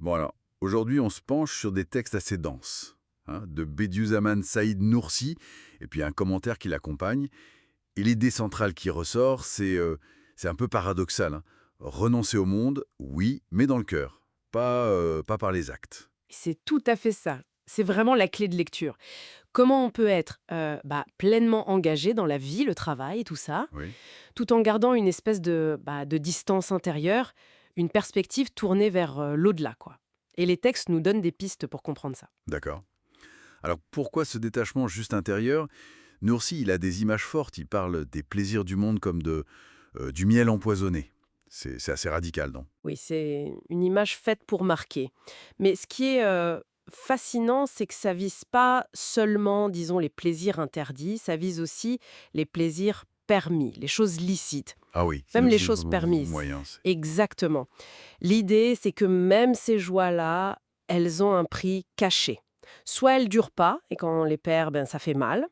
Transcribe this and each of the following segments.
Bon alors, aujourd'hui on se penche sur des textes assez denses, hein, de Bediüzzaman Saïd Nursi, et puis un commentaire qui l'accompagne. Et l'idée centrale qui ressort, c'est un peu paradoxal, hein. Renoncer au monde, oui, mais dans le cœur, pas par les actes. C'est tout à fait ça. C'est vraiment la clé de lecture. Comment on peut être pleinement engagé dans la vie, le travail, tout ça, Oui, tout en gardant une espèce de distance intérieure, une perspective tournée vers l'au-delà, quoi. Et les textes nous donnent des pistes pour comprendre ça. d'accord. Alors pourquoi ce détachement juste intérieur? Nursi, il a des images fortes, il parle des plaisirs du monde comme du miel empoisonné. C'est assez radical, non? Oui, c'est une image faite pour marquer. Mais ce qui est fascinant, c'est que ça vise pas seulement, disons, les plaisirs interdits, ça vise aussi les plaisirs permis, les choses licites, Ah oui, c'est même les aussi choses permises. moyen. Exactement. L'idée, c'est que même ces joies-là, elles ont un prix caché. Soit elles durent pas, et quand on les perd, ben, ça fait mal,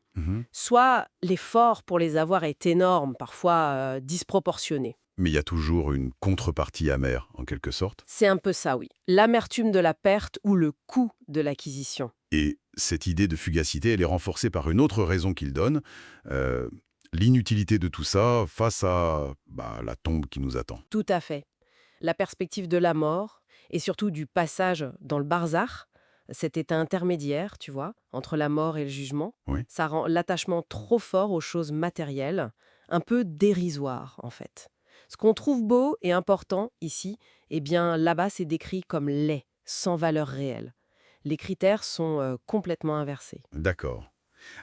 soit l'effort pour les avoir est énorme, parfois disproportionné. Mais il y a toujours une contrepartie amère, en quelque sorte. C'est un peu ça, oui. L'amertume de la perte ou le coût de l'acquisition. Et cette idée de fugacité, elle est renforcée par une autre raison qu'il donne, euh, l'inutilité de tout ça face à la tombe qui nous attend. Tout à fait. La perspective de la mort et surtout du passage dans le barzakh, cet état intermédiaire, tu vois, entre la mort et le jugement, Oui, ça rend l'attachement trop fort aux choses matérielles, un peu dérisoire en fait. Ce qu'on trouve beau et important ici, eh bien là-bas c'est décrit comme laid, sans valeur réelle. Les critères sont complètement inversés. d'accord.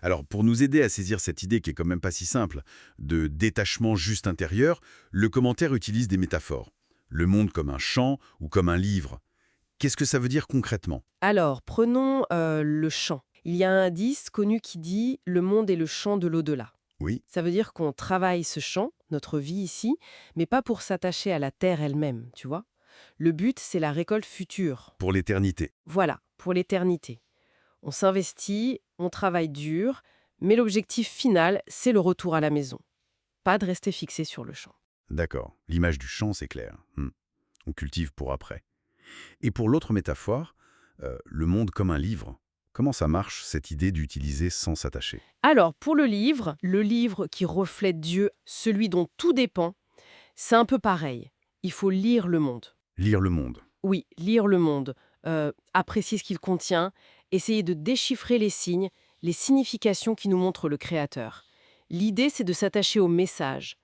Alors, pour nous aider à saisir cette idée qui est quand même pas si simple, de détachement juste intérieur, le commentaire utilise des métaphores. Le monde comme un champ ou comme un livre. Qu'est-ce que ça veut dire concrètement? Alors, prenons le chant. Il y a un indice connu qui dit «le monde est le champ de l'au-delà». Oui, Ça veut dire qu'on travaille ce champ, notre vie ici, mais pas pour s'attacher à la terre elle-même, tu vois. Le but, c'est la récolte future. pour l'éternité. Voilà, pour l'éternité. On s'investit, on travaille dur, mais l'objectif final, c'est le retour à la maison. Pas de rester fixé sur le champ. D'accord. L'image du champ, c'est clair. On cultive pour après. Et pour l'autre métaphore, le monde comme un livre, comment ça marche, cette idée d'utiliser sans s'attacher? Alors, pour le livre qui reflète Dieu, celui dont tout dépend, c'est un peu pareil. Il faut lire le monde. Lire le monde. Oui, lire le monde, apprécier ce qu'il contient, essayer de déchiffrer les signes, les significations qui nous montrent le Créateur. L'idée, c'est de s'attacher au message,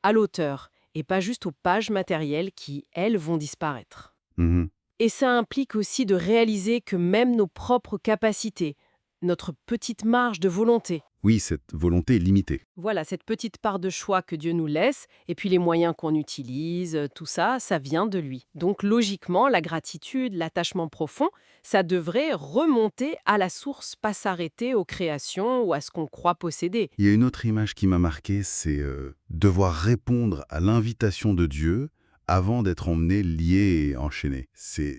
à l'auteur, et pas juste aux pages matérielles qui, elles, vont disparaître. Mhm. Et ça implique aussi de réaliser que même nos propres capacités, notre petite marge de volonté, Oui, cette volonté est limitée. voilà, cette petite part de choix que Dieu nous laisse, et puis les moyens qu'on utilise, tout ça, ça vient de lui. Donc logiquement, la gratitude, l'attachement profond, ça devrait remonter à la source, pas s'arrêter aux créations ou à ce qu'on croit posséder. Il y a une autre image qui m'a marqué, c'est devoir répondre à l'invitation de Dieu avant d'être emmené, lié et enchaîné. C'est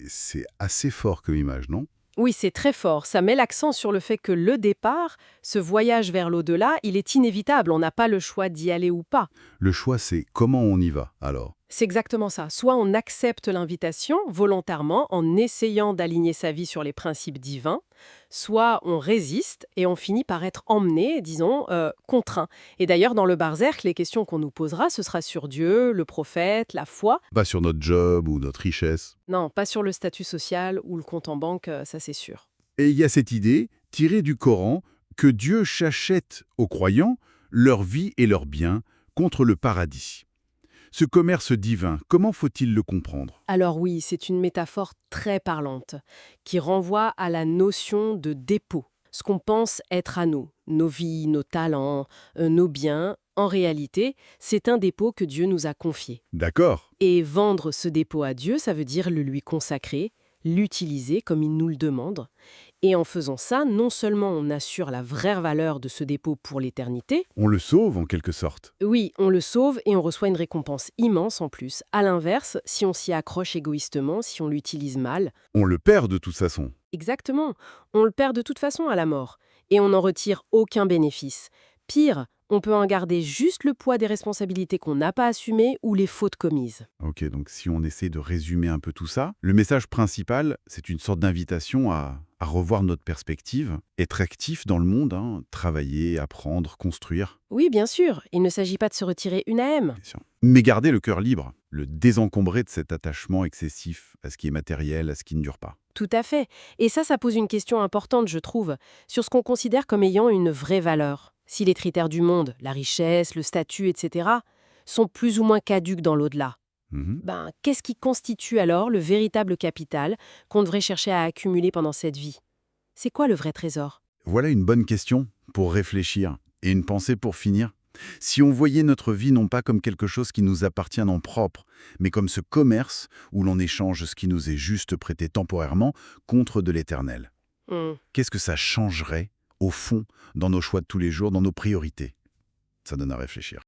assez fort comme image, non? Oui, c'est très fort. Ça met l'accent sur le fait que le départ, ce voyage vers l'au-delà, il est inévitable. On n'a pas le choix d'y aller ou pas. Le choix, c'est comment on y va, alors. C'est exactement ça. Soit on accepte l'invitation volontairement en essayant d'aligner sa vie sur les principes divins, soit on résiste et on finit par être emmené, disons, contraint. Et d'ailleurs, dans le Barzerk, les questions qu'on nous posera, ce sera sur Dieu, le prophète, la foi. Pas sur notre job ou notre richesse. Non, pas sur le statut social ou le compte en banque, ça c'est sûr. Et il y a cette idée, tirée du Coran, que Dieu chachète aux croyants leur vie et leurs biens contre le paradis. Ce commerce divin, comment faut-il le comprendre? Alors oui, c'est une métaphore très parlante qui renvoie à la notion de dépôt. Ce qu'on pense être à nous, nos vies, nos talents, nos biens, en réalité, c'est un dépôt que Dieu nous a confié. D'accord. Et vendre ce dépôt à Dieu, ça veut dire le lui consacrer, l'utiliser comme il nous le demande. Et en faisant ça, non seulement on assure la vraie valeur de ce dépôt pour l'éternité, On le sauve en quelque sorte. oui, on le sauve et on reçoit une récompense immense en plus. À l'inverse, si on s'y accroche égoïstement, si on l'utilise mal, On le perd de toute façon. exactement, on le perd de toute façon à la mort. Et on n'en retire aucun bénéfice. Pire, On peut en garder juste le poids des responsabilités qu'on n'a pas assumées ou les fautes commises. Ok, donc si on essaie de résumer un peu tout ça, le message principal, c'est une sorte d'invitation à revoir notre perspective, être actif dans le monde, hein, travailler, apprendre, construire, Oui, bien sûr, il ne s'agit pas de se retirer une à M. bien sûr. Mais garder le cœur libre, le désencombrer de cet attachement excessif à ce qui est matériel, à ce qui ne dure pas. Tout à fait. Et ça pose une question importante, je trouve, sur ce qu'on considère comme ayant une vraie valeur. Si les critères du monde, la richesse, le statut, etc., sont plus ou moins caduques dans l'au-delà. Mhm. Qu'est-ce qui constitue alors le véritable capital qu'on devrait chercher à accumuler pendant cette vie? C'est quoi le vrai trésor? Voilà une bonne question pour réfléchir et une pensée pour finir. Si on voyait notre vie non pas comme quelque chose qui nous appartient en propre, mais comme ce commerce où l'on échange ce qui nous est juste prêté temporairement contre de l'éternel, Hmm. qu'est-ce que ça changerait, au fond, dans nos choix de tous les jours, dans nos priorités? Ça donne à réfléchir.